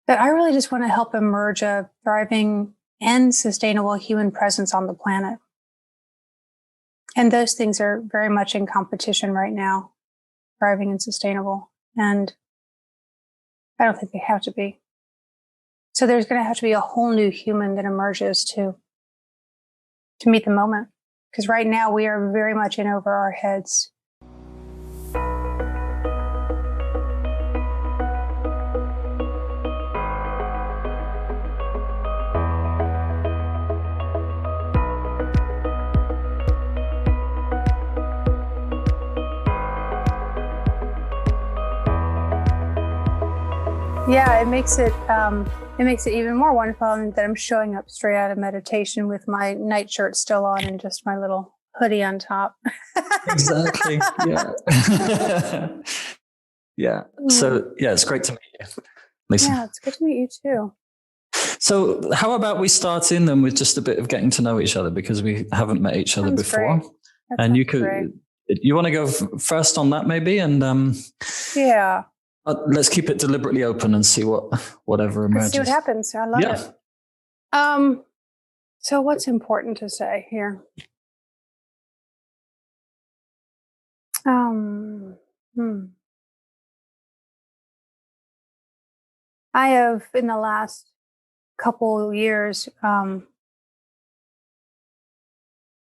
that I really just want to help emerge a thriving and sustainable human presence on the planet. And those things are very much in competition right now, thriving and sustainable. And I don't think they have to be. So there's going to have to be a whole new human that emerges to meet the moment. Because right now we are very much in over our heads. Yeah, it makes it even more wonderful that I'm showing up straight out of meditation with my nightshirt still on and just my little hoodie on top. Exactly. Yeah. Yeah. So yeah, it's great to meet you, Lyssa. Yeah, it's good to meet you too. So how about we start in then with just a bit of getting to know each other, because we haven't met each other before. And you want to go first on that maybe? And yeah. Let's keep it deliberately open and see whatever emerges. Let's see what happens. I love it. So what's important to say here? I have, in the last couple of years,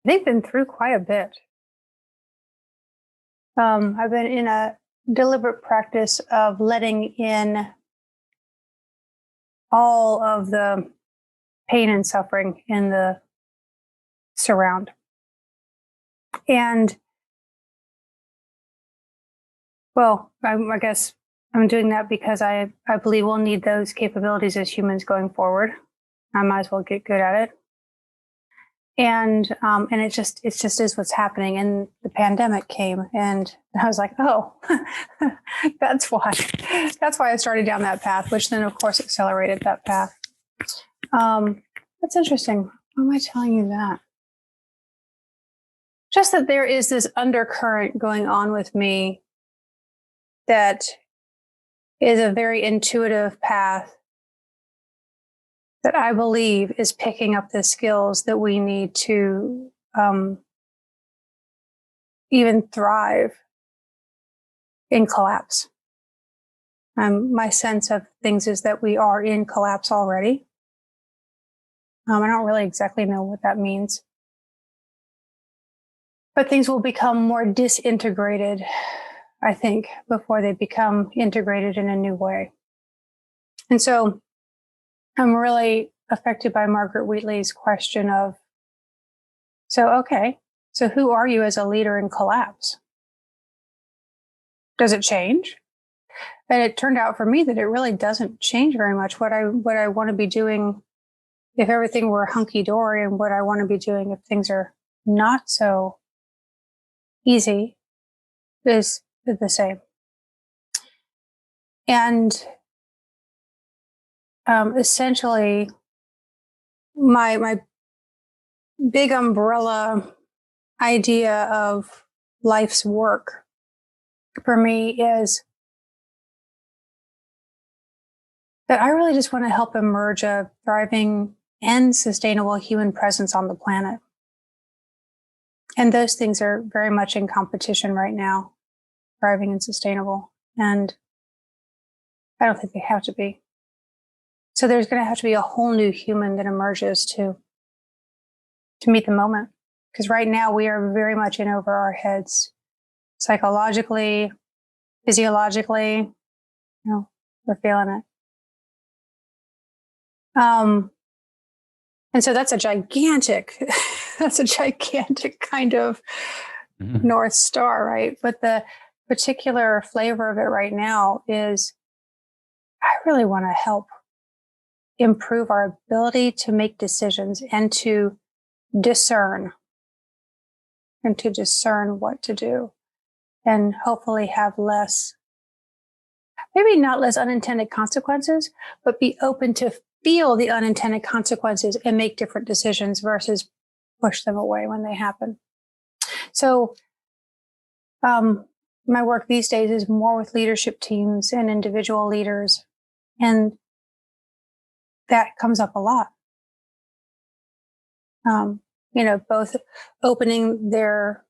they've been through quite a bit. I've been in a deliberate practice of letting in all of the pain and suffering in the surround. And, well, I guess I'm doing that because I believe we'll need those capabilities as humans going forward. I might as well get good at it. And it just is what's happening. And the pandemic came, and I was like, oh, that's why I started down that path, which then of course accelerated that path. That's interesting. Why am I telling you that? Just that there is this undercurrent going on with me that is a very intuitive path that I believe is picking up the skills that we need to even thrive in collapse. My sense of things is that we are in collapse already. I don't really exactly know what that means. But things will become more disintegrated, I think, before they become integrated in a new way. And so I'm really affected by Margaret Wheatley's question of, so who are you as a leader in collapse? Does it change? And it turned out for me that it really doesn't change very much. What I want to be doing if everything were hunky-dory, and what I want to be doing if things are not so easy is the same. And essentially, my big umbrella idea of life's work for me is that I really just want to help emerge a thriving and sustainable human presence on the planet. And those things are very much in competition right now, thriving and sustainable. And I don't think they have to be. So there's going to have to be a whole new human that emerges to meet the moment. Because right now we are very much in over our heads, psychologically, physiologically, we're feeling it. And so that's a gigantic kind of North Star, right? But the particular flavor of it right now is I really want to help improve our ability to make decisions and to discern what to do, and hopefully have maybe not less unintended consequences, but be open to feel the unintended consequences and make different decisions versus push them away when they happen. So my work these days is more with leadership teams and individual leaders. And that comes up a lot. Both opening their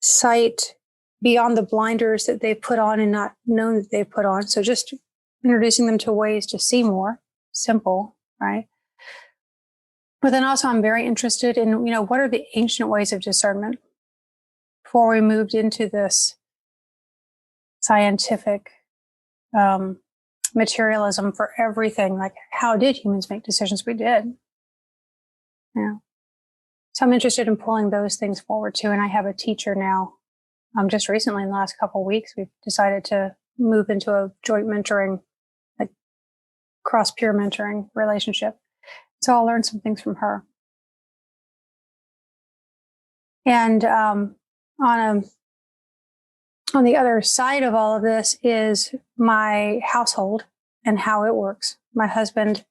sight beyond the blinders that they put on and not known that they put on. So just introducing them to ways to see more, simple, right? But then also I'm very interested in, what are the ancient ways of discernment before we moved into this scientific materialism for everything. Like, how did humans make decisions? We did. Yeah. So I'm interested in pulling those things forward too. And I have a teacher now. Just recently, in the last couple of weeks, we've decided to move into a joint mentoring, like cross-peer mentoring relationship. So I'll learn some things from her. And on the other side of all of this is my household and how it works. My husband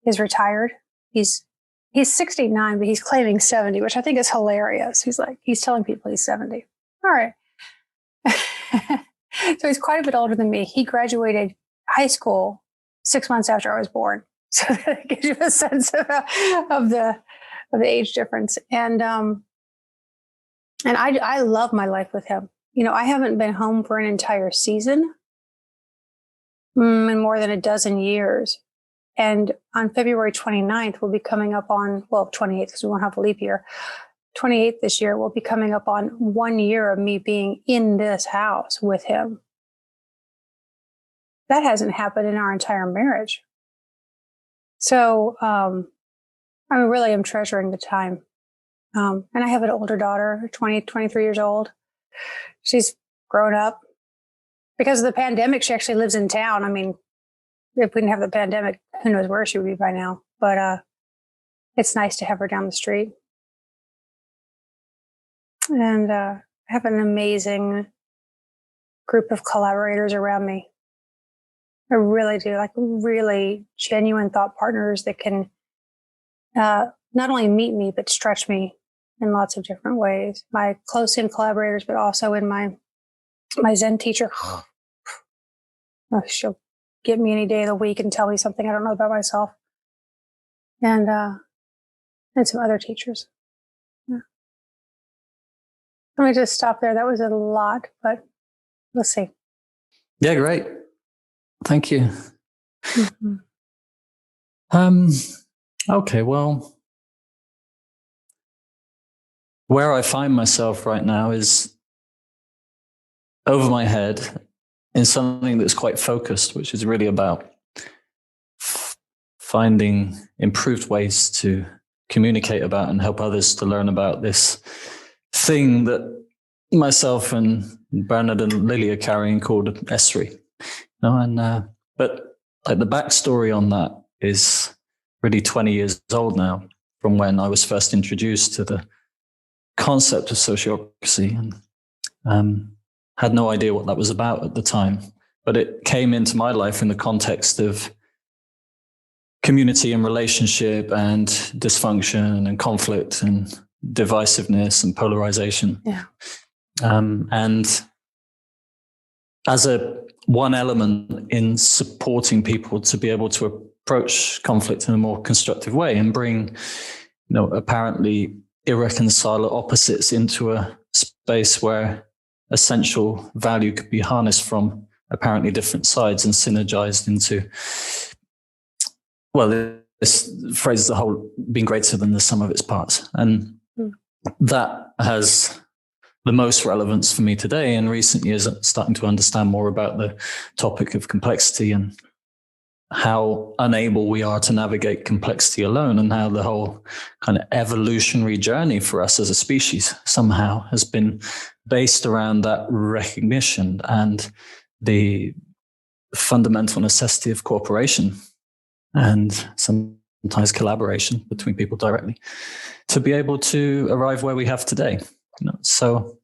is retired. He's 69, but he's claiming 70, which I think is hilarious. He's telling people he's 70. All right. So he's quite a bit older than me. He graduated high school 6 months after I was born. So that gives you a sense of the age difference. And I love my life with him. I haven't been home for an entire season in more than a dozen years. And on February 29th, we'll be coming up on, 28th, because we won't have a leap year. 28th this year, we'll be coming up on 1 year of me being in this house with him. That hasn't happened in our entire marriage. So, I really am treasuring the time. And I have an older daughter, 23 years old. She's grown up. Because of the pandemic, she actually lives in town. I mean, if we didn't have the pandemic, who knows where she would be by now. But it's nice to have her down the street. And I have an amazing group of collaborators around me. I really do, like really genuine thought partners that can not only meet me, but stretch me in lots of different ways. My close-in collaborators, but also in my Zen teacher. She'll get me any day of the week and tell me something I don't know about myself. And some other teachers. Yeah. Let me just stop there. That was a lot, but let's see. Yeah, great. Thank you. Mm-hmm. Okay, well, where I find myself right now is over my head in something that's quite focused, which is really about finding improved ways to communicate about and help others to learn about this thing that myself and Bernard and Lily are carrying called Esri. But like the backstory on that is really 20 years old now, from when I was first introduced to the concept of sociocracy, and had no idea what that was about at the time. But it came into my life in the context of community and relationship and dysfunction and conflict and divisiveness and polarization. Yeah. And as one element in supporting people to be able to approach conflict in a more constructive way and bring, apparently irreconcilable opposites into a space where essential value could be harnessed from apparently different sides and synergized into, this phrase is the whole being greater than the sum of its parts. And that has the most relevance for me today. In recent years, I'm starting to understand more about the topic of complexity and how unable we are to navigate complexity alone, and how the whole kind of evolutionary journey for us as a species somehow has been based around that recognition and the fundamental necessity of cooperation and sometimes collaboration between people directly to be able to arrive where we have today. So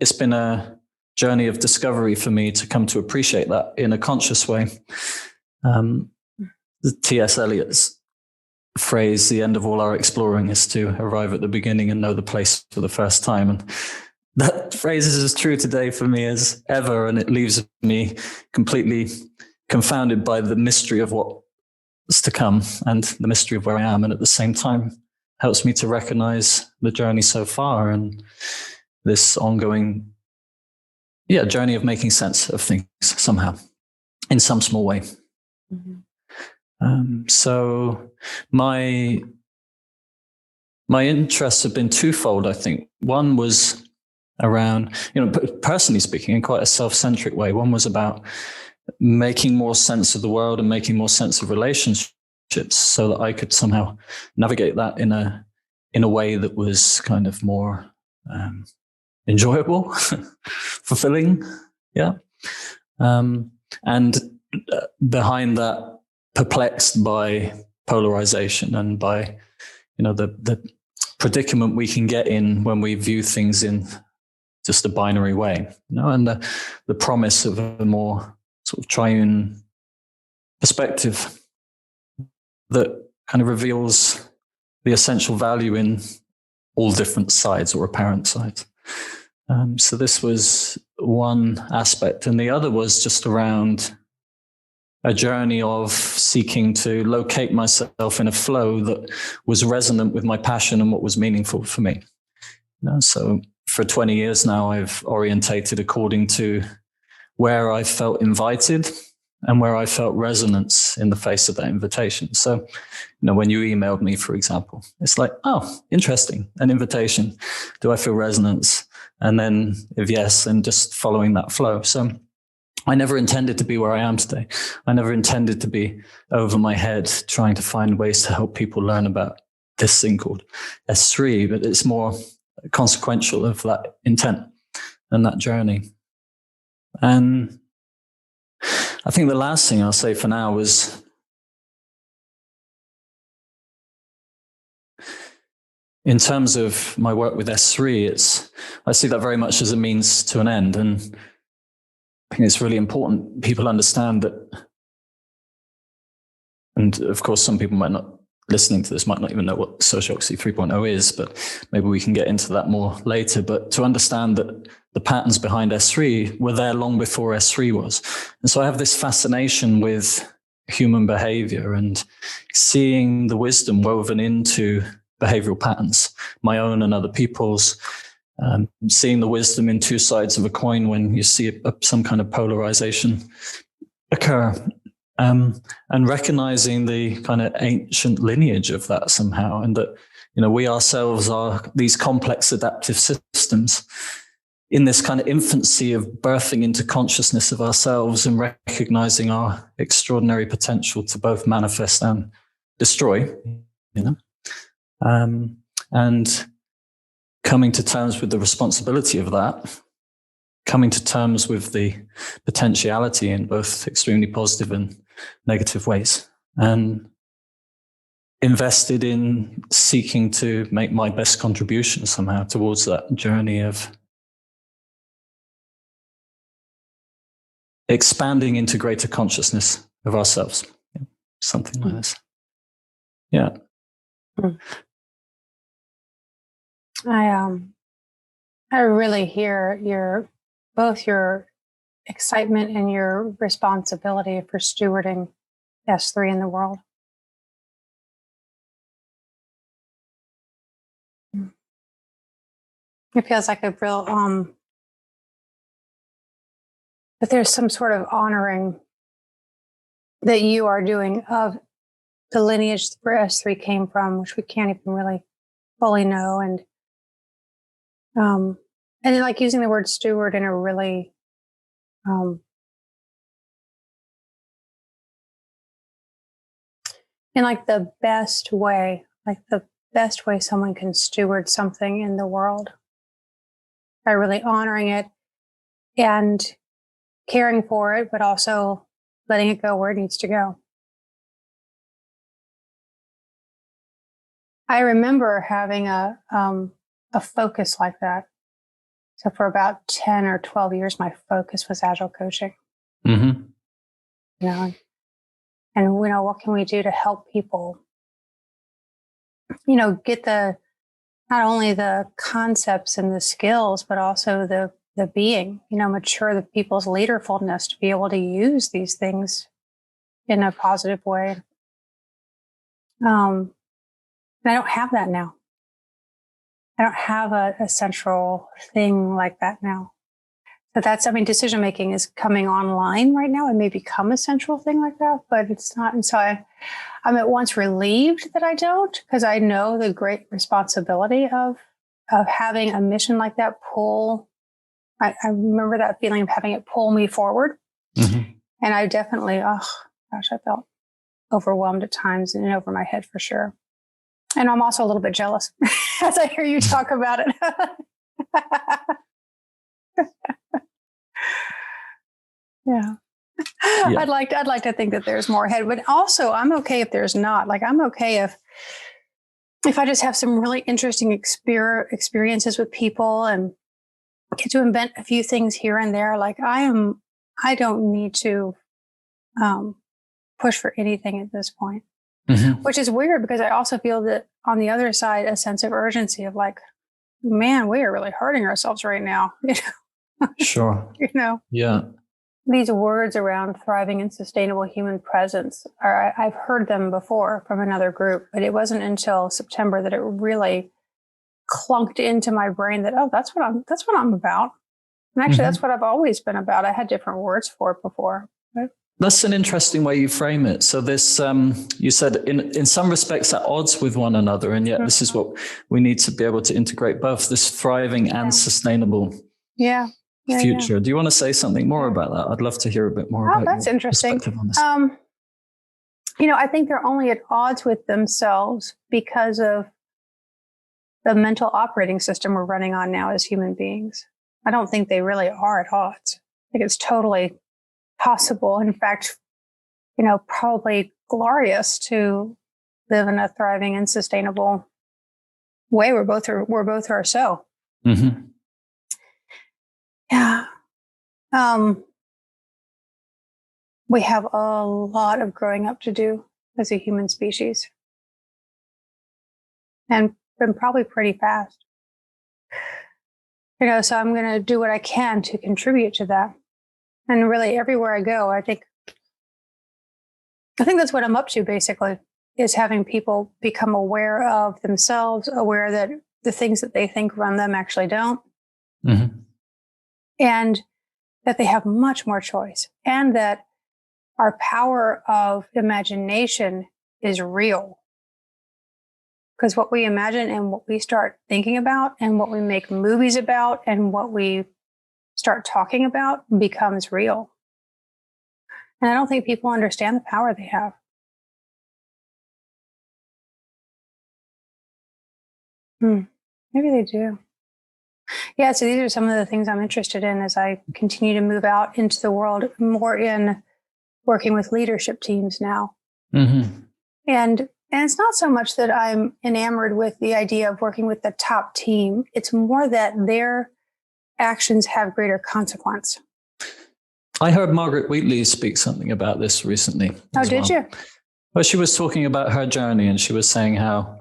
it's been a journey of discovery for me to come to appreciate that in a conscious way. T.S. Eliot's phrase, the end of all our exploring is to arrive at the beginning and know the place for the first time. And that phrase is as true today for me as ever. And it leaves me completely confounded by the mystery of what's to come and the mystery of where I am. And at the same time, helps me to recognize the journey so far and this ongoing, journey of making sense of things somehow in some small way. So my interests have been twofold, I think. One was around, personally speaking, in quite a self-centric way. One was about making more sense of the world and making more sense of relationships so that I could somehow navigate that in a way that was kind of more enjoyable, fulfilling. Yeah. And behind that, perplexed by polarization and by, the predicament we can get in when we view things in just a binary way, and the promise of a more sort of triune perspective that kind of reveals the essential value in all different sides or apparent sides. So this was one aspect. And the other was just around a journey of seeking to locate myself in a flow that was resonant with my passion and what was meaningful for me. So for 20 years now, I've orientated according to where I felt invited and where I felt resonance in the face of that invitation. So, when you emailed me, for example, it's like, oh, interesting, an invitation. Do I feel resonance? And then if yes, then just following that flow. So I never intended to be where I am today. I never intended to be over my head trying to find ways to help people learn about this thing called S3, but it's more consequential of that intent and that journey. And I think the last thing I'll say for now was in terms of my work with S3, I see that very much as a means to an end. And I think it's really important people understand that. And of course, some people listening to this might not even know what Sociocracy 3.0 is, but maybe we can get into that more later. But to understand that the patterns behind S3 were there long before S3 was. And so I have this fascination with human behavior and seeing the wisdom woven into behavioral patterns, my own and other people's, seeing the wisdom in two sides of a coin when you see some kind of polarization occur. And recognizing the kind of ancient lineage of that somehow, and that, we ourselves are these complex adaptive systems in this kind of infancy of birthing into consciousness of ourselves and recognizing our extraordinary potential to both manifest and destroy, and coming to terms with the responsibility of that, coming to terms with the potentiality in both extremely positive and negative ways, and invested in seeking to make my best contribution somehow towards that journey of expanding into greater consciousness of ourselves. Something like this. Yeah. I really hear both your excitement and your responsibility for stewarding S3 in the world. It feels like a real, that there's some sort of honoring that you are doing of the lineage where S3 came from, which we can't even really fully know. And then like using the word steward in a really, in like the best way someone can steward something in the world, by really honoring it and caring for it, but also letting it go where it needs to go. I remember having a focus like that. So for about 10 or 12 years, my focus was Agile coaching. Mm-hmm. And what can we do to help people, get not only the concepts and the skills, but also the being, mature the people's leaderfulness to be able to use these things in a positive way. And I don't have that now. I don't have a central thing like that now. So decision making is coming online right now. It may become a central thing like that, but it's not. And so I'm at once relieved that I don't, because I know the great responsibility of having a mission like that pull. I remember that feeling of having it pull me forward. Mm-hmm. And I definitely, I felt overwhelmed at times and over my head for sure. And I'm also a little bit jealous as I hear you talk about it. Yeah. I'd like to think that there's more ahead, but also I'm okay if there's not. Like, I'm okay if I just have some really interesting experiences with people and get to invent a few things here and there. Like, I don't need to push for anything at this point, mm-hmm. which is weird because I also feel that on the other side, a sense of urgency of like, man, we are really hurting ourselves right now. Sure. Yeah. These words around thriving and sustainable human presence I've heard them before from another group, but it wasn't until September that it really clunked into my brain that, that's what I'm about. And actually, mm-hmm. that's what I've always been about. I had different words for it before. But that's an interesting way you frame it. So this, you said in some respects at odds with one another, and yet mm-hmm. this is what we need to be able to integrate both this thriving and sustainable future. Yeah. Do you want to say something more about that? I'd love to hear a bit more about that's your interesting. Perspective on this. I think they're only at odds with themselves because of the mental operating system we're running on now as human beings. I don't think they really are at odds. I think it's totally possible. In fact, probably glorious to live in a thriving and sustainable way. We're both are so. Mm-hmm. Yeah. We have a lot of growing up to do as a human species. And been probably pretty fast. So I'm going to do what I can to contribute to that. And really everywhere I go, I think that's what I'm up to basically, is having people become aware of themselves, aware that the things that they think run them actually don't. Mm-hmm. And that they have much more choice, and that our power of imagination is real. Because what we imagine and what we start thinking about and what we make movies about and what we start talking about becomes real. And I don't think people understand the power they have. Maybe they do. Yeah, so these are some of the things I'm interested in as I continue to move out into the world, more in working with leadership teams now. Mm-hmm. And it's not so much that I'm enamored with the idea of working with the top team. It's more that their actions have greater consequence. I heard Margaret Wheatley speak something about this recently. Oh, did you? Well, she was talking about her journey, and she was saying how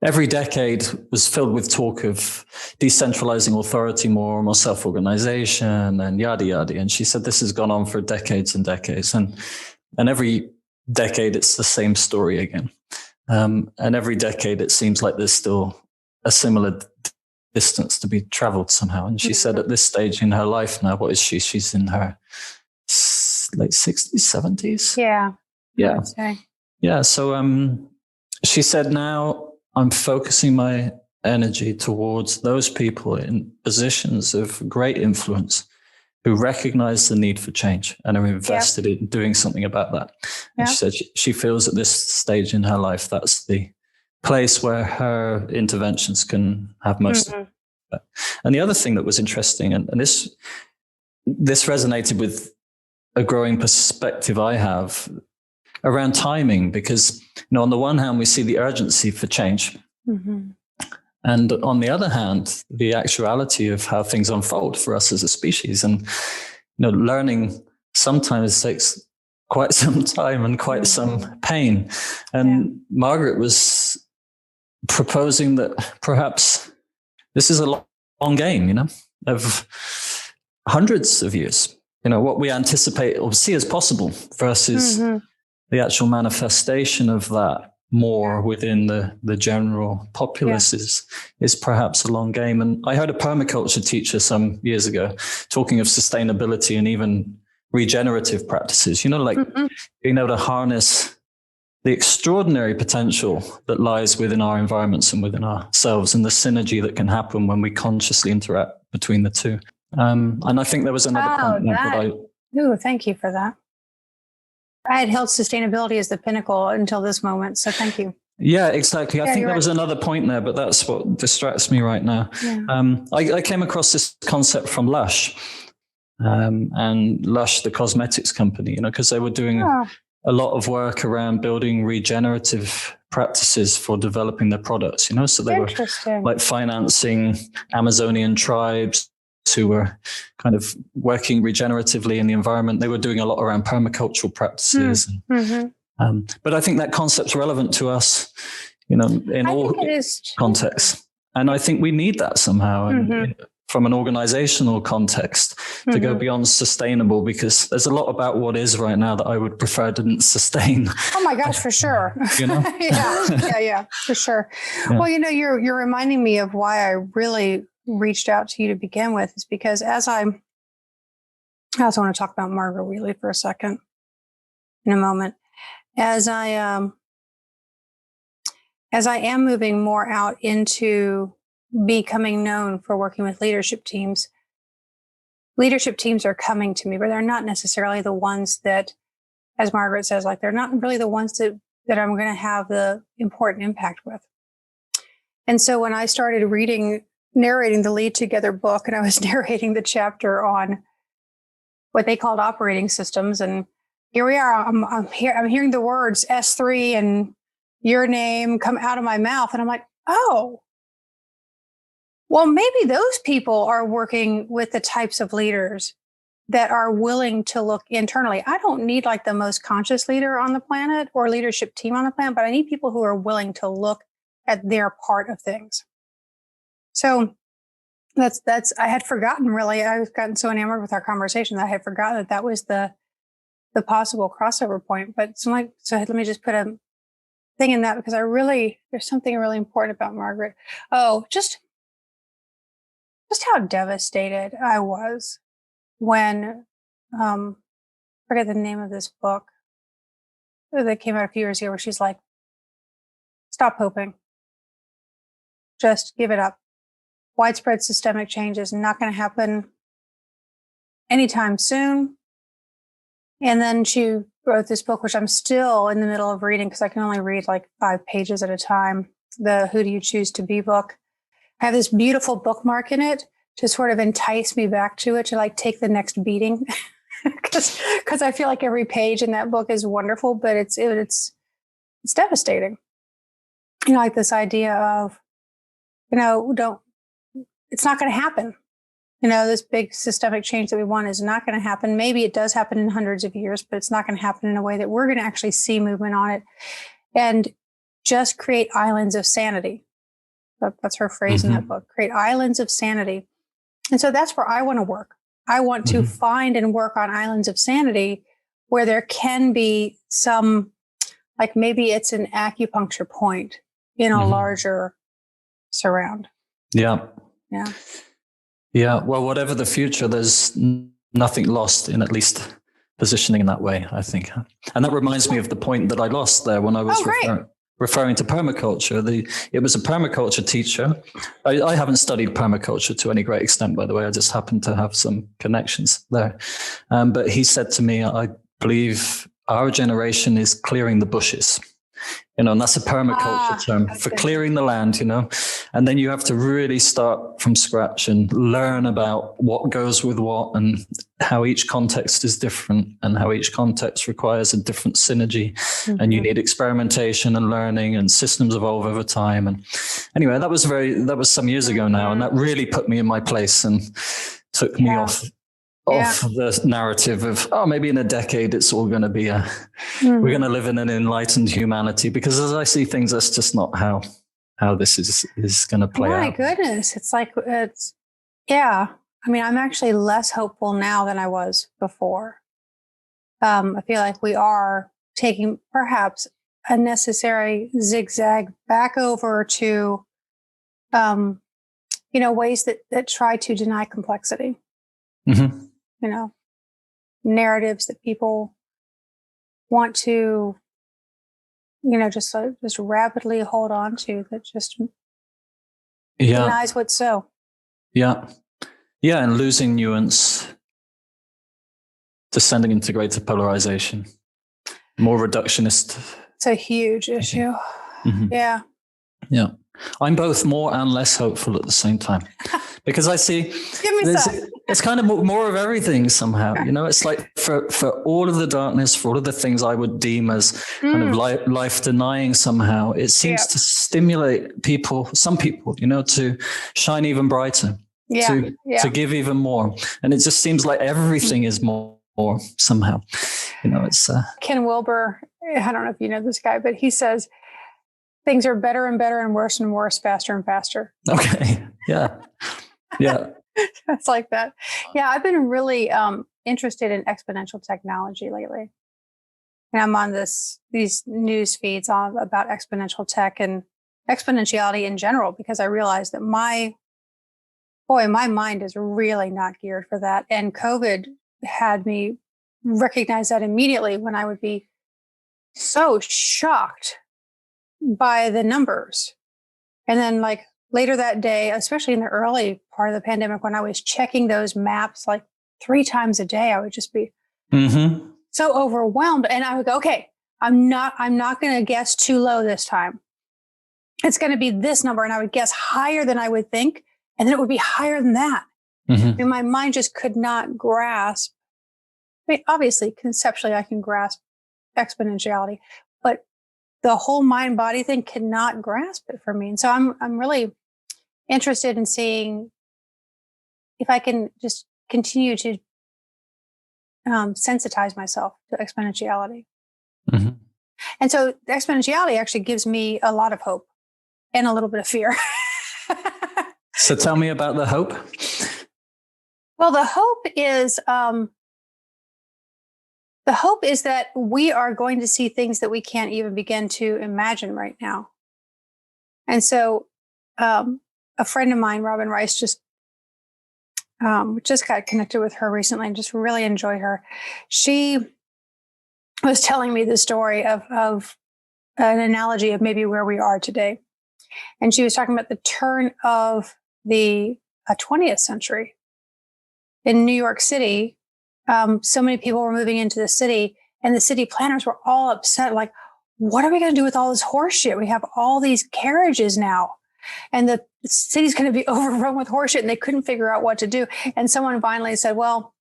every decade was filled with talk of decentralizing authority, more self-organization, and yada, yada. And she said this has gone on for decades and decades. And every decade, it's the same story again. And every decade, it seems like there's still a similar distance to be traveled somehow. And she said at this stage in her life now, what is she? She's in her late 60s, 70s. Yeah. Yeah. Yeah. So she said, now I'm focusing my energy towards those people in positions of great influence who recognize the need for change and are invested in doing something about that. And she said she feels at this stage in her life, that's the place where her interventions can have most of it. And the other thing that was interesting, and this resonated with a growing perspective I have around timing, because on the one hand, we see the urgency for change. Mm-hmm. And on the other hand, the actuality of how things unfold for us as a species. And learning sometimes takes quite some time and quite some pain. And Margaret was proposing that perhaps this is a long game, of hundreds of years, what we anticipate or see as possible versus the actual manifestation of that more within the general populace is perhaps a long game. And I heard a permaculture teacher some years ago talking of sustainability and even regenerative practices, like being able to harness the extraordinary potential that lies within our environments and within ourselves, and the synergy that can happen when we consciously interact between the two. And I think there was another point. Thank you for that. I had held sustainability as the pinnacle until this moment, so thank you. Yeah, exactly. I think there was another point there, but that's what distracts me right now. Yeah. I came across this concept from Lush, and Lush, the cosmetics company, because they were doing a lot of work around building regenerative practices for developing their products, so they were like financing Amazonian tribes who were kind of working regeneratively in the environment. They were doing a lot around permacultural practices. But I think that concept's relevant to us, in all contexts. And I think we need that somehow. And from an organizational context to go beyond sustainable, because there's a lot about what is right now that I would prefer didn't sustain. Oh my gosh, for sure. Yeah, for sure. Yeah. Well, you're reminding me of why I really reached out to you to begin with, is because I also want to talk about Margaret Wheatley for a second in a moment. As I am moving more out into becoming known for working with leadership teams are coming to me, but they're not necessarily the ones that, as Margaret says, like they're not really the ones that I'm going to have the important impact with. And so when I started narrating the Lead Together book, and I was narrating the chapter on what they called operating systems, and here we are, I'm hearing the words S3 and your name come out of my mouth, and I'm like, oh, well, maybe those people are working with the types of leaders that are willing to look internally. I don't need like the most conscious leader on the planet or leadership team on the planet, but I need people who are willing to look at their part of things. So that's I had forgotten, really. I've gotten so enamored with our conversation that I had forgotten that was the possible crossover point. But so let me just put a thing in that, because there's something really important about Margaret. Oh, just how devastated I was when, forget the name of this book that came out a few years ago, where she's like, stop hoping. Just give it up. Widespread systemic change is not going to happen anytime soon. And then she wrote this book, which I'm still in the middle of reading because I can only read like 5 pages at a time, the Who Do You Choose to Be book. I have this beautiful bookmark in it to sort of entice me back to it, to like take the next beating. Because I feel like every page in that book is wonderful, but it's devastating. Like this idea of, it's not going to happen. This big systemic change that we want is not going to happen. Maybe it does happen in hundreds of years, but it's not going to happen in a way that we're going to actually see movement on it. And just create islands of sanity. That's her phrase in that book, create islands of sanity. And so that's where I want to work. I want to find and work on islands of sanity where there can be some, like maybe it's an acupuncture point in a larger surround. Yeah. Yeah. Yeah. Well, whatever the future, there's nothing lost in at least positioning in that way, I think. And that reminds me of the point that I lost there when I was referring to permaculture. It was a permaculture teacher. I haven't studied permaculture to any great extent, by the way. I just happen to have some connections there. But he said to me, I believe our generation is clearing the bushes. And that's a permaculture term for clearing the land, and then you have to really start from scratch and learn about what goes with what and how each context is different and how each context requires a different synergy. And you need experimentation and learning, and systems evolve over time. And anyway, that was some years ago now. And that really put me in my place and took me off the narrative of, maybe in a decade it's all going to be we're going to live in an enlightened humanity, because as I see things, that's just not how this is going to play out. My goodness. It's like, I mean, I'm actually less hopeful now than I was before. I feel like we are taking perhaps a necessary zigzag back over to, ways that try to deny complexity. Mm-hmm. Narratives that people want to, just rapidly hold on to, that just denies what's so. Yeah. Yeah. And losing nuance, descending into greater polarization, more reductionist. It's a huge issue. Mm-hmm. Yeah. Yeah. I'm both more and less hopeful at the same time, because I see it's kind of more of everything somehow. It's like for all of the darkness, for all of the things I would deem as kind of life denying somehow, it seems to stimulate some people, to shine even brighter, to give even more. And it just seems like everything is more somehow. It's Ken Wilber. I don't know if you know this guy, but he says things are better and better and worse, faster and faster. Okay. Yeah. Yeah. It's like that. Yeah. I've been really interested in exponential technology lately. And I'm on these news feeds about exponential tech and exponentiality in general, because I realized that my mind is really not geared for that. And COVID had me recognize that immediately, when I would be so shocked by the numbers. And then like later that day, especially in the early part of the pandemic, when I was checking those maps like 3 times a day, I would just be so overwhelmed. And I would go, okay, I'm not going to guess too low this time. It's going to be this number. And I would guess higher than I would think. And then it would be higher than that. And my mind just could not grasp. I mean, obviously, conceptually, I can grasp exponentiality, but the whole mind body thing cannot grasp it for me. And so I'm really interested in seeing if I can just continue to sensitize myself to exponentiality. And so exponentiality actually gives me a lot of hope and a little bit of fear. So tell me about the hope. Well, the hope is that we are going to see things that we can't even begin to imagine right now. And so a friend of mine, Robin Rice, just got connected with her recently and just really enjoy her. She was telling me the story of an analogy of maybe where we are today. And she was talking about the turn of the 20th century. In New York City, so many people were moving into the city, and the city planners were all upset. Like, what are we going to do with all this horse shit? We have all these carriages now, and the city's going to be overrun with horse shit, and they couldn't figure out what to do. And someone finally said, well,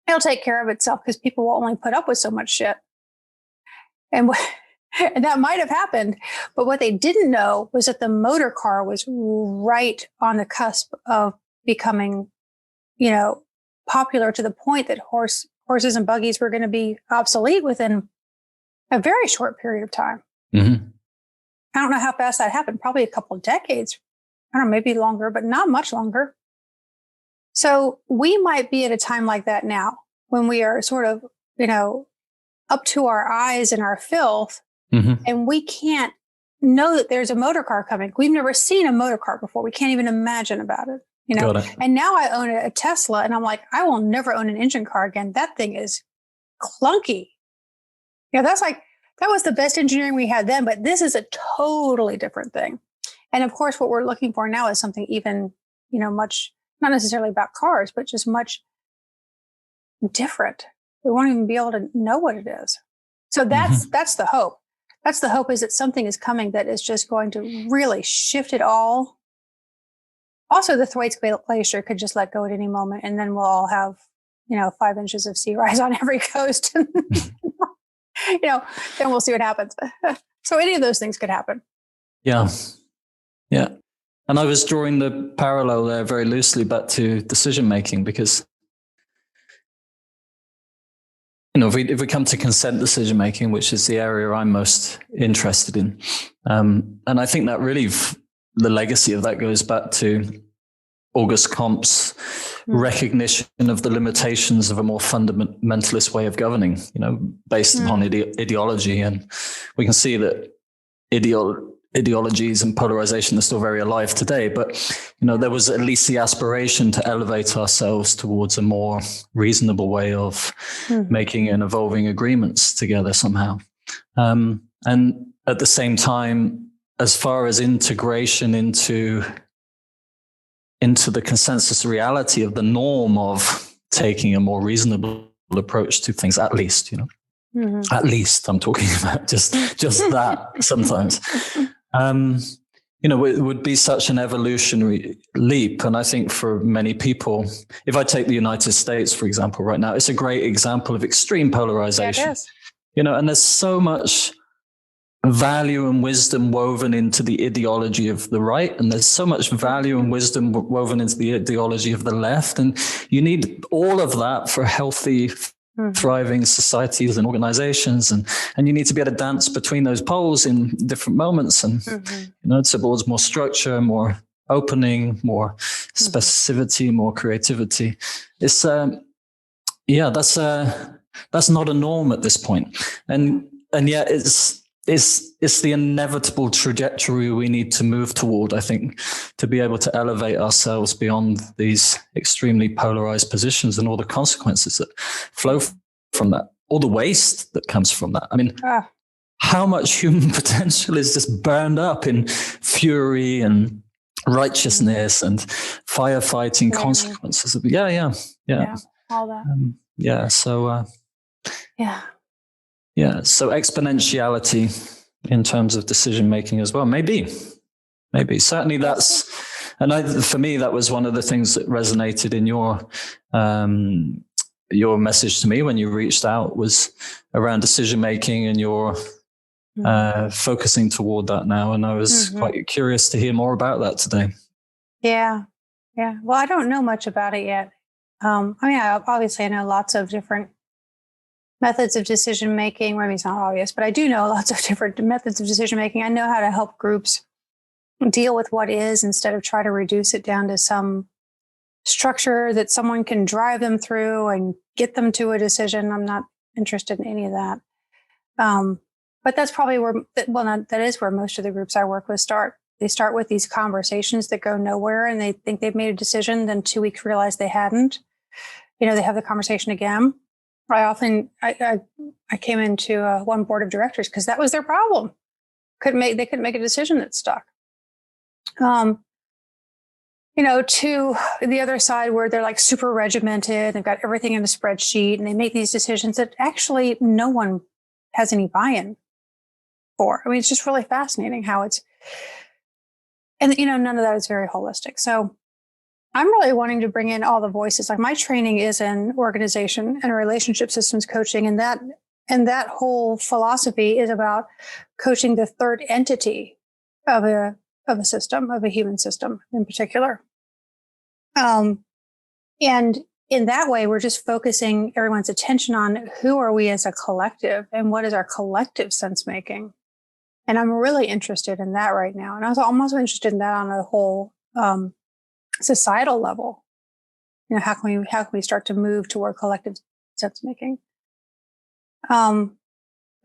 it'll take care of itself because people will only put up with so much shit. And that might have happened. But what they didn't know was that the motor car was right on the cusp of becoming, popular, to the point that horses and buggies were going to be obsolete within a very short period of time. I don't know how fast that happened. Probably a couple of decades. I don't know, maybe longer, but not much longer. So we might be at a time like that now, when we are sort of, up to our eyes in our filth, and we can't know that there's a motor car coming. We've never seen a motor car before. We can't even imagine about it. And now I own a Tesla, and I'm like, I will never own an engine car again. That thing is clunky. That was the best engineering we had then, but this is a totally different thing. And of course, what we're looking for now is something even, much, not necessarily about cars, but just much different. We won't even be able to know what it is. So that's the hope. That's the hope, is that something is coming that is just going to really shift it all. Also, the Thwaites Glacier could just let go at any moment, and then we'll all have, 5 inches of sea rise on every coast. Then we'll see what happens. So any of those things could happen. Yeah. Yeah. And I was drawing the parallel there very loosely back to decision-making, because, if we come to consent decision-making, which is the area I'm most interested in, and I think that really the legacy of that goes back to Auguste Comte's recognition of the limitations of a more fundamentalist way of governing, based upon ideology. And we can see that ideologies and polarization are still very alive today. But, there was at least the aspiration to elevate ourselves towards a more reasonable way of making and evolving agreements together somehow. And at the same time, as far as integration into the consensus reality of the norm of taking a more reasonable approach to things, at least, at least I'm talking about just that sometimes, it would be such an evolutionary leap. And I think for many people, if I take the United States, for example, right now, it's a great example of extreme polarization, Yeah, it is. And there's so much value and wisdom woven into the ideology of the right, and there's so much value and wisdom woven into the ideology of the left, and you need all of that for healthy, thriving societies and organizations, and you need to be able to dance between those poles in different moments, and towards more structure, more opening, more specificity, more creativity. It's that's not a norm at this point, and yet it's the inevitable trajectory we need to move toward, I think, to be able to elevate ourselves beyond these extremely polarized positions and all the consequences that flow from that, all the waste that comes from that. I mean, how much human potential is just burned up in fury and righteousness and firefighting consequences of all that. So exponentiality in terms of decision making as well. Maybe certainly for me, that was one of the things that resonated in your message to me when you reached out, was around decision making, and you're focusing toward that now. And I was quite curious to hear more about that today. Yeah. Well, I don't know much about it yet. I know lots of different methods of decision making. Maybe it's not obvious, but I do know lots of different methods of decision making. I know how to help groups deal with what is, instead of try to reduce it down to some structure that someone can drive them through and get them to a decision. I'm not interested in any of that. But that's probably that is where most of the groups I work with start. They start with these conversations that go nowhere, and they think they've made a decision. Then 2 weeks realize they hadn't. They have the conversation again. I came into one board of directors because that was their problem. They couldn't make a decision that stuck. To the other side, where they're like super regimented, they've got everything in a spreadsheet, and they make these decisions that actually no one has any buy-in for. I mean, it's just really fascinating how it's, and none of that is very holistic. So I'm really wanting to bring in all the voices. Like, my training is in organization and relationship systems coaching, and that whole philosophy is about coaching the third entity of a system, of a human system in particular. And in that way, we're just focusing everyone's attention on who are we as a collective and what is our collective sense making. And I'm really interested in that right now. And I'm also interested in that on a whole societal level. How can we start to move toward collective sense making? But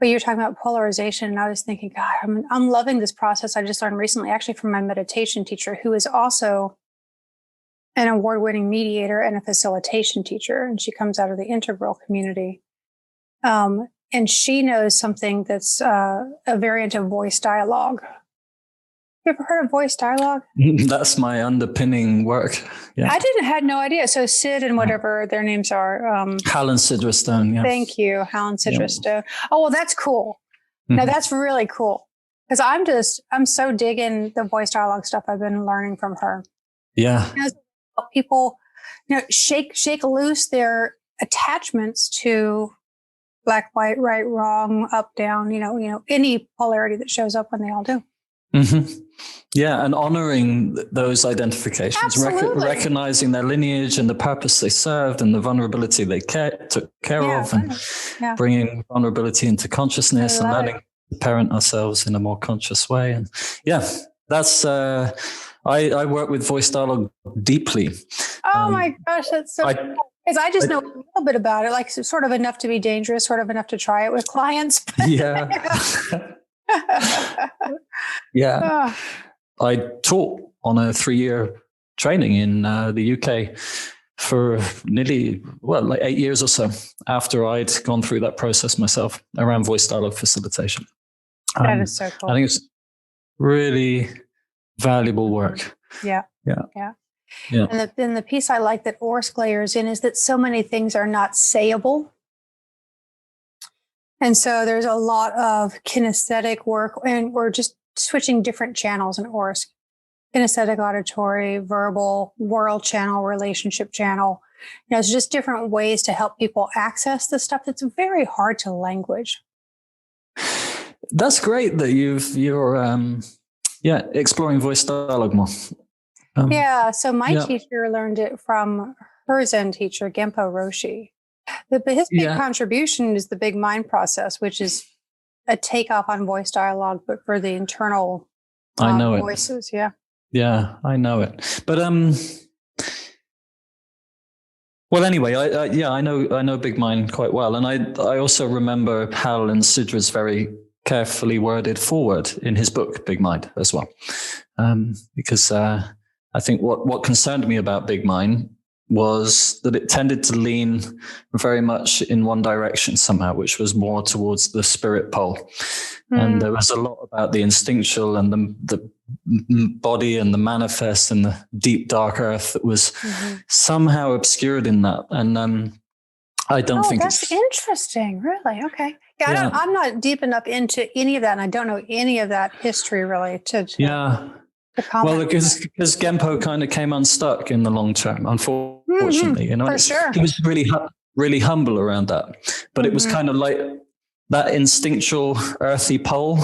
you're talking about polarization, and I was thinking, God, I'm loving this process. I just learned recently, actually, from my meditation teacher, who is also an award-winning mediator and a facilitation teacher, and she comes out of the integral community. And she knows something that's a variant of voice dialogue. You ever heard of voice dialogue? That's my underpinning work. Yeah. I had no idea. So Sid and whatever their names are. Hal and Sidra Stone. Yeah. Thank you, Hal and Sidra Stone. Oh, well, that's cool. No, that's really cool. Because I'm so digging the voice dialogue stuff I've been learning from her. Yeah. People, shake loose their attachments to black, white, right, wrong, up, down, any polarity that shows up when they all do. Mm-hmm. Yeah, and honoring those identifications, recognizing their lineage and the purpose they served and the vulnerability they took care of, and bringing vulnerability into consciousness and learning to parent ourselves in a more conscious way. And That's I work with voice dialogue deeply. Oh my gosh, that's so cool. Because I just know a little bit about it, like sort of enough to be dangerous, sort of enough to try it with clients. Yeah. Yeah. Oh. I taught on a 3-year training in the UK for nearly, like 8 years or so after I'd gone through that process myself around voice dialogue facilitation. That is so cool. I think it's really valuable work. Yeah. Yeah. Yeah. Yeah. And then the piece I like that Orsk layers in is that so many things are not sayable. And so there's a lot of kinesthetic work, and we're just switching different channels in Orsk. Kinesthetic, auditory, verbal, world channel, relationship channel. It's just different ways to help people access the stuff that's very hard to language. That's great that you're exploring voice dialogue more. So my teacher learned it from her Zen teacher, Genpo Roshi. But his big contribution is the big mind process, which is a takeoff on voice dialogue, but for the internal I know voices. It. Yeah, I know it. But well, anyway, I know Big Mind quite well, and I also remember Hal and Sidra's very carefully worded forward in his book, Big Mind, as well, because I think what concerned me about Big Mind was that it tended to lean very much in one direction somehow, which was more towards the spirit pole. And there was a lot about the instinctual and the body and the manifest and the deep dark earth that was somehow obscured in that. And I don't think that's interesting. Really? Okay. Yeah, I'm not deep enough into any of that, and I don't know any of that history really to well, because Genpo kind of came unstuck in the long term, unfortunately. For sure. He was really humble around that. But it was kind of like that instinctual earthy pole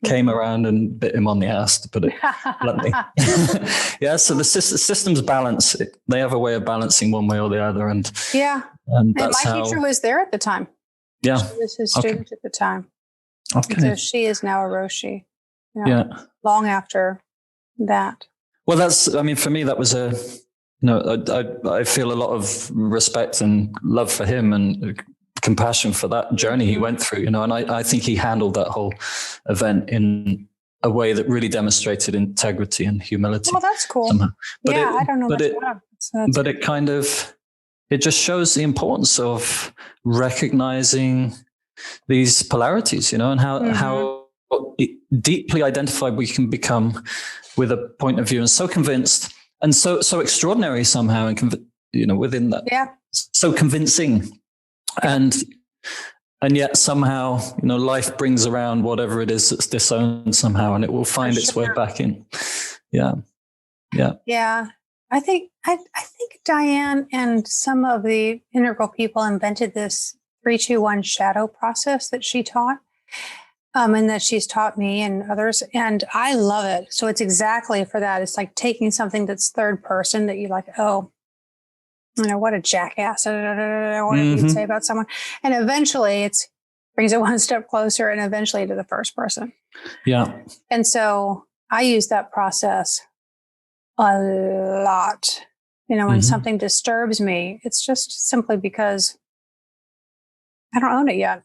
came around and bit him on the ass, to put it bluntly. So the systems balance. They have a way of balancing one way or the other. And that's my teacher was there at the time. Yeah. She was his student at the time. Okay. And so she is now a Roshi. Long after that. Well, for me, that was I feel a lot of respect and love for him and compassion for that journey he went through, and I think he handled that whole event in a way that really demonstrated integrity and humility. Well, that's cool. I don't know. But it kind of, it just shows the importance of recognizing these polarities, and how deeply identified we can become with a point of view, and so convinced and so extraordinary somehow, and within that, so convincing, and yet somehow life brings around whatever it is that's disowned somehow, and it will find its way back in. I think Diane and some of the integral people invented this 3-2-1 shadow process that she taught. And that she's taught me and others, and I love it. So it's exactly for that. It's like taking something that's third person that you like, what a jackass, whatever you'd say about someone. And eventually it brings it one step closer, and eventually to the first person. Yeah. And so I use that process a lot. When something disturbs me, it's just simply because I don't own it yet.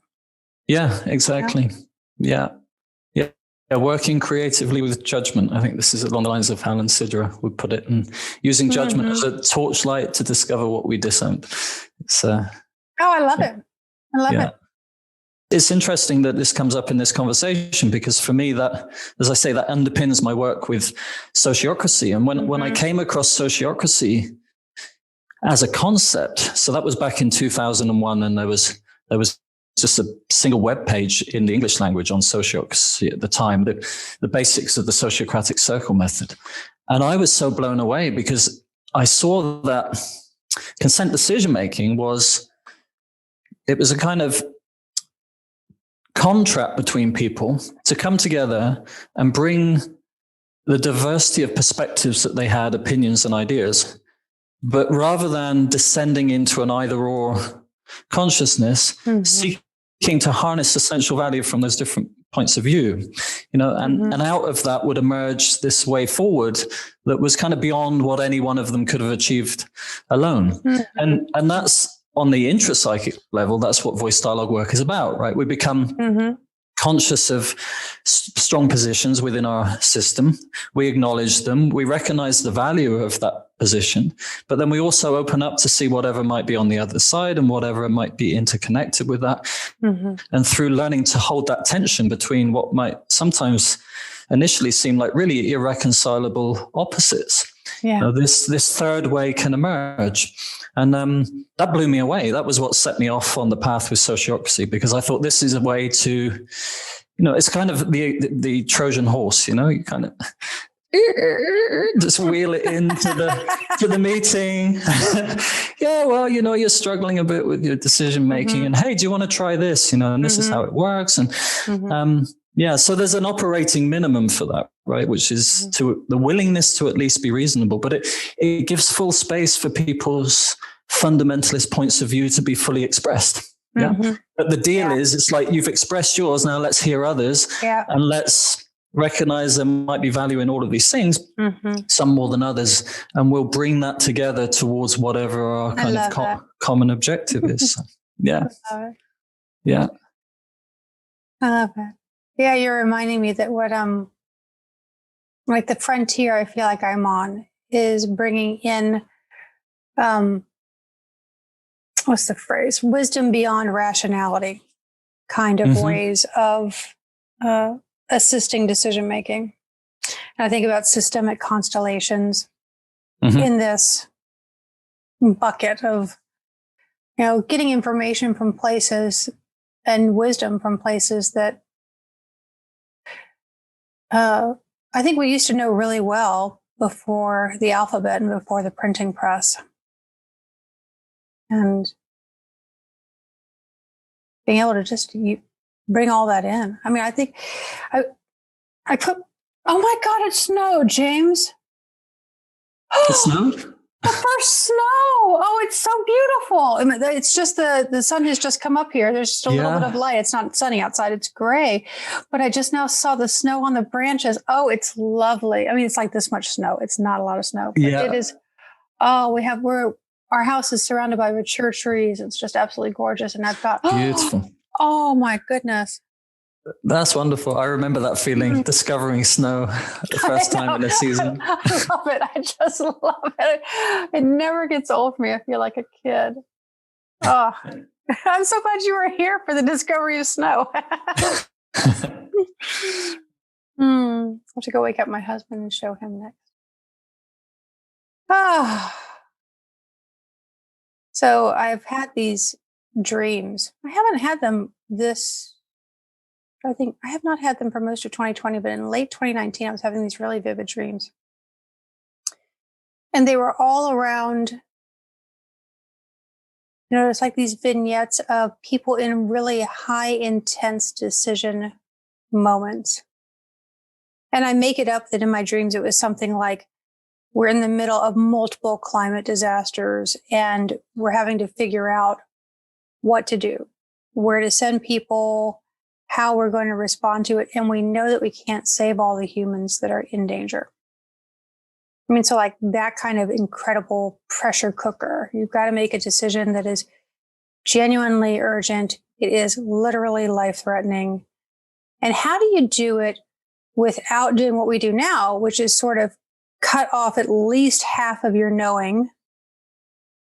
Yeah, exactly. Yeah. Working creatively with judgment. I think this is along the lines of Hal and Sidra would put it, and using judgment as a torchlight to discover what we disowned. It's I love it. I love it. It's interesting that this comes up in this conversation, because for me, that, as I say, that underpins my work with sociocracy. And when I came across sociocracy as a concept, so that was back in 2001, and there was just a single web page in the English language on sociocracy at the time, the basics of the Sociocratic circle method. And I was so blown away, because I saw that consent decision-making was a kind of contract between people to come together and bring the diversity of perspectives that they had, opinions and ideas. But rather than descending into an either-or consciousness, seeking to harness essential value from those different points of view, and out of that would emerge this way forward that was kind of beyond what any one of them could have achieved alone. And that's on the intrapsychic level. That's what voice dialogue work is about, right? We become conscious of strong positions within our system. We acknowledge them. We recognize the value of that position, but then we also open up to see whatever might be on the other side and whatever might be interconnected with that. And through learning to hold that tension between what might sometimes initially seem like really irreconcilable opposites, this third way can emerge. And that blew me away. That was what set me off on the path with sociocracy, because I thought this is a way to, it's kind of the Trojan horse, you kind of just wheel it into the meeting. Yeah, well, you're struggling a bit with your decision making, and hey, do you want to try this? And this is how it works. And so there's an operating minimum for that, right? Which is to the willingness to at least be reasonable, but it gives full space for people's fundamentalist points of view to be fully expressed. But the deal is, it's like, you've expressed yours, now let's hear others, and let's recognize there might be value in all of these things, some more than others, and we'll bring that together towards whatever our kind of common objective is. I love it. Yeah, you're reminding me that what like the frontier I feel like I'm on is bringing in what's the phrase? Wisdom beyond rationality kind of ways of assisting decision making. And I think about systemic constellations in this bucket of, getting information from places and wisdom from places that I think we used to know really well before the alphabet and before the printing press. And being able to just bring all that in. I mean, I think I put, oh my God, it snowed, James. It snowed? The first snow. Oh, it's so beautiful. I mean, it's just the sun has just come up here. There's just a little bit of light. It's not sunny outside. It's gray. But I just now saw the snow on the branches. Oh, it's lovely. I mean, it's like this much snow. It's not a lot of snow. But it is. Oh, our house is surrounded by mature trees. It's just absolutely gorgeous. And I thought, beautiful. Oh my goodness. That's wonderful. I remember that feeling, discovering snow the first time in a season. I love it. I just love it. It never gets old for me. I feel like a kid. Oh, I'm so glad you were here for the discovery of snow. I have to go wake up my husband and show him next. So I've had these dreams. I haven't had them I have not had them for most of 2020, but in late 2019, I was having these really vivid dreams. And they were all around, it's like these vignettes of people in really high intense decision moments. And I make it up that in my dreams, it was something like, we're in the middle of multiple climate disasters and we're having to figure out what to do, where to send people, how we're going to respond to it. And we know that we can't save all the humans that are in danger. I mean, so like that kind of incredible pressure cooker. You've got to make a decision that is genuinely urgent. It is literally life-threatening. And how do you do it without doing what we do now, which is sort of cut off at least half of your knowing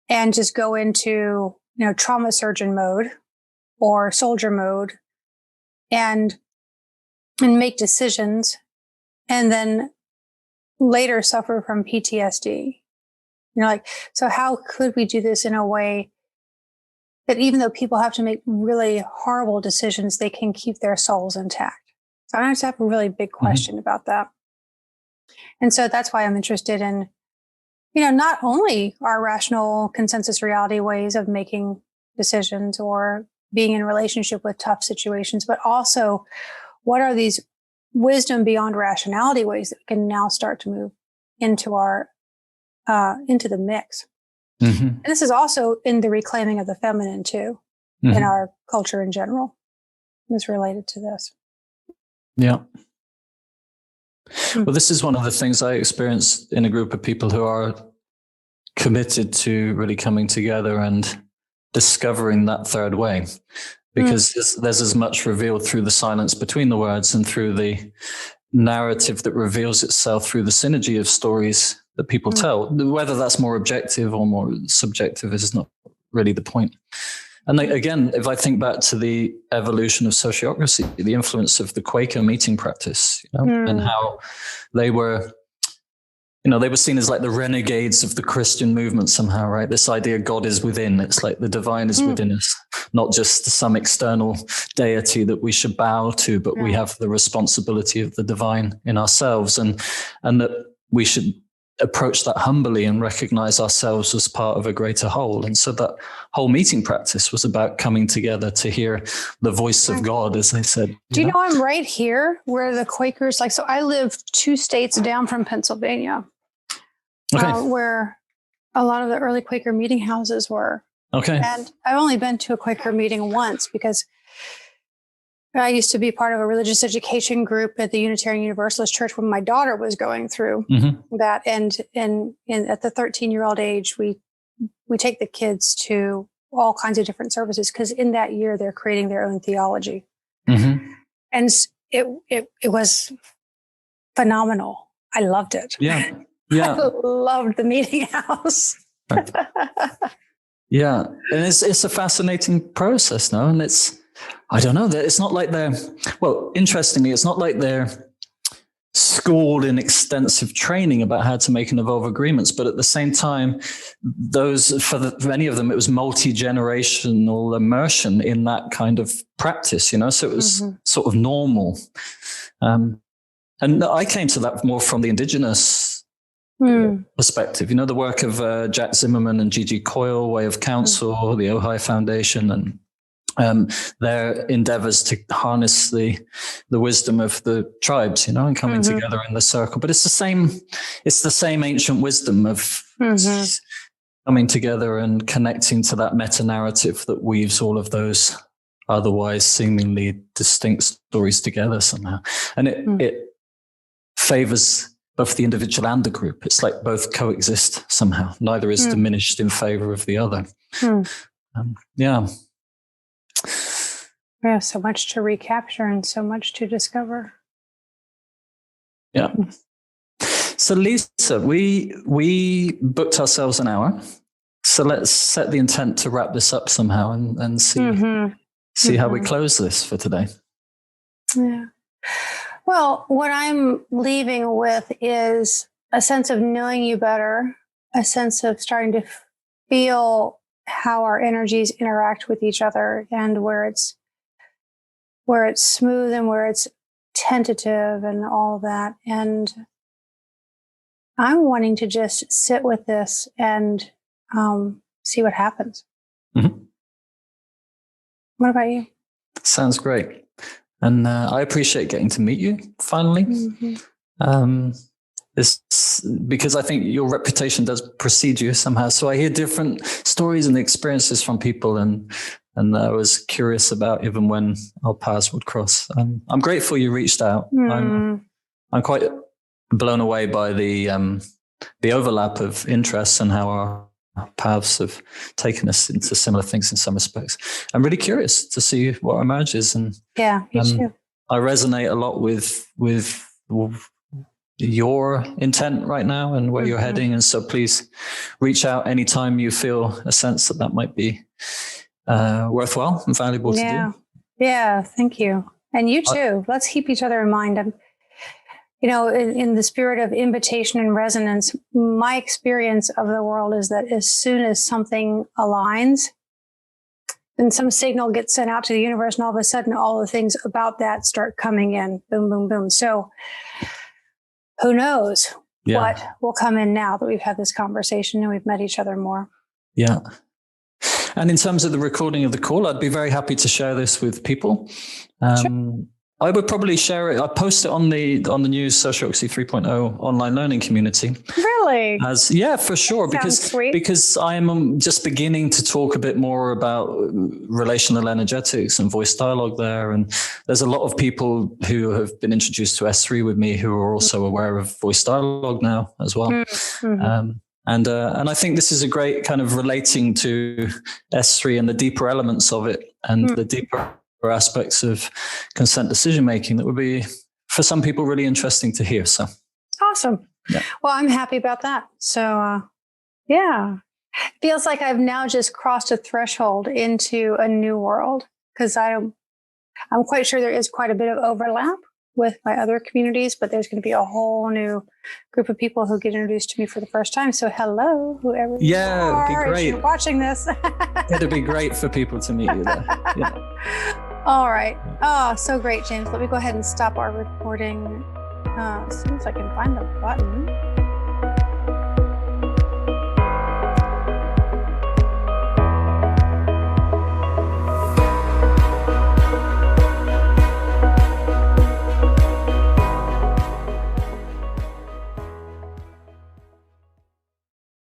and just go into, trauma surgeon mode or soldier mode and make decisions and then later suffer from PTSD. So how could we do this in a way that even though people have to make really horrible decisions, they can keep their souls intact? So I just have a really big question about that. And so that's why I'm interested in, not only our rational consensus reality ways of making decisions or being in relationship with tough situations, but also what are these wisdom beyond rationality ways that we can now start to move into into the mix. And this is also in the reclaiming of the feminine too, in our culture in general. It's related to this. Yeah. Well, this is one of the things I experienced in a group of people who are committed to really coming together and discovering that third way, because there's as much revealed through the silence between the words and through the narrative that reveals itself through the synergy of stories that people tell. Whether that's more objective or more subjective is not really the point. And again, if I think back to the evolution of sociocracy, the influence of the Quaker meeting practice, and how they were seen as like the renegades of the Christian movement somehow, right? This idea God is within. It's like the divine is within us, not just some external deity that we should bow to, but we have the responsibility of the divine in ourselves, and that we should approach that humbly and recognize ourselves as part of a greater whole. And so that whole meeting practice was about coming together to hear the voice of God, as they said. Do you know I'm right here where the Quakers, so I live 2 states down from Pennsylvania, where a lot of the early Quaker meeting houses were. Okay. And I've only been to a Quaker meeting once because I used to be part of a religious education group at the Unitarian Universalist Church when my daughter was going through that. And at the 13-year-old age, we take the kids to all kinds of different services because in that year they're creating their own theology. And it was phenomenal. I loved it. Yeah. I loved the meeting house. Yeah. And it's a fascinating process now. And I don't know, it's not like interestingly, it's not like they're schooled in extensive training about how to make and evolve agreements. But at the same time, for many of them, it was multi-generational immersion in that kind of practice, so it was sort of normal. And I came to that more from the indigenous perspective, the work of Jack Zimmerman and Gigi Coyle, Way of Counsel, the Ojai Foundation, and their endeavors to harness the wisdom of the tribes, and coming together in the circle. But it's the same ancient wisdom of coming together and connecting to that meta narrative that weaves all of those otherwise seemingly distinct stories together somehow. And it favors both the individual and the group. It's like both coexist somehow. Neither is diminished in favor of the other. We have so much to recapture and so much to discover. Yeah. So Lyssa, we booked ourselves an hour. So let's set the intent to wrap this up somehow and see how we close this for today. Yeah. Well, what I'm leaving with is a sense of knowing you better, a sense of starting to feel how our energies interact with each other, and where it's smooth and where it's tentative and all of that. And I'm wanting to just sit with this and see what happens. What about you? Sounds great. And I appreciate getting to meet you finally. It's because I think your reputation does precede you somehow. So I hear different stories and experiences from people, and I was curious about even when our paths would cross. I'm grateful you reached out. I'm quite blown away by the overlap of interests and how our paths have taken us into similar things in some respects. I'm really curious to see what emerges. And me too. I resonate a lot with your intent right now and where you're heading. And so please reach out anytime you feel a sense that might be worthwhile and valuable to do. Yeah, thank you. And you too. Let's keep each other in mind. In the spirit of invitation and resonance, my experience of the world is that as soon as something aligns, then some signal gets sent out to the universe, and all of a sudden, all the things about that start coming in. Boom, boom, boom. So who knows what will come in now that we've had this conversation and we've met each other more. Yeah. And in terms of the recording of the call, I'd be very happy to share this with people. Sure. I would probably share it. I post it on the new Sociocracy 3.0 online learning community. Really? Yeah, for sure. Sounds sweet. Because I'm just beginning to talk a bit more about relational energetics and voice dialogue there. And there's a lot of people who have been introduced to S3 with me who are also aware of voice dialogue now as well. Mm-hmm. And I think this is a great kind of relating to S3 and the deeper elements of it and the deeper aspects of consent decision making that would be, for some people, really interesting to hear. So awesome. Yeah. Well, I'm happy about that. So yeah, feels like I've now just crossed a threshold into a new world, because I'm quite sure there is quite a bit of overlap with my other communities, but there's going to be a whole new group of people who get introduced to me for the first time. So hello, whoever you are, it'd be great. If you're watching this. It'd be great for people to meet you there. Yeah. All right. Oh, so great, James. Let me go ahead and stop our recording. As soon as I can find the button.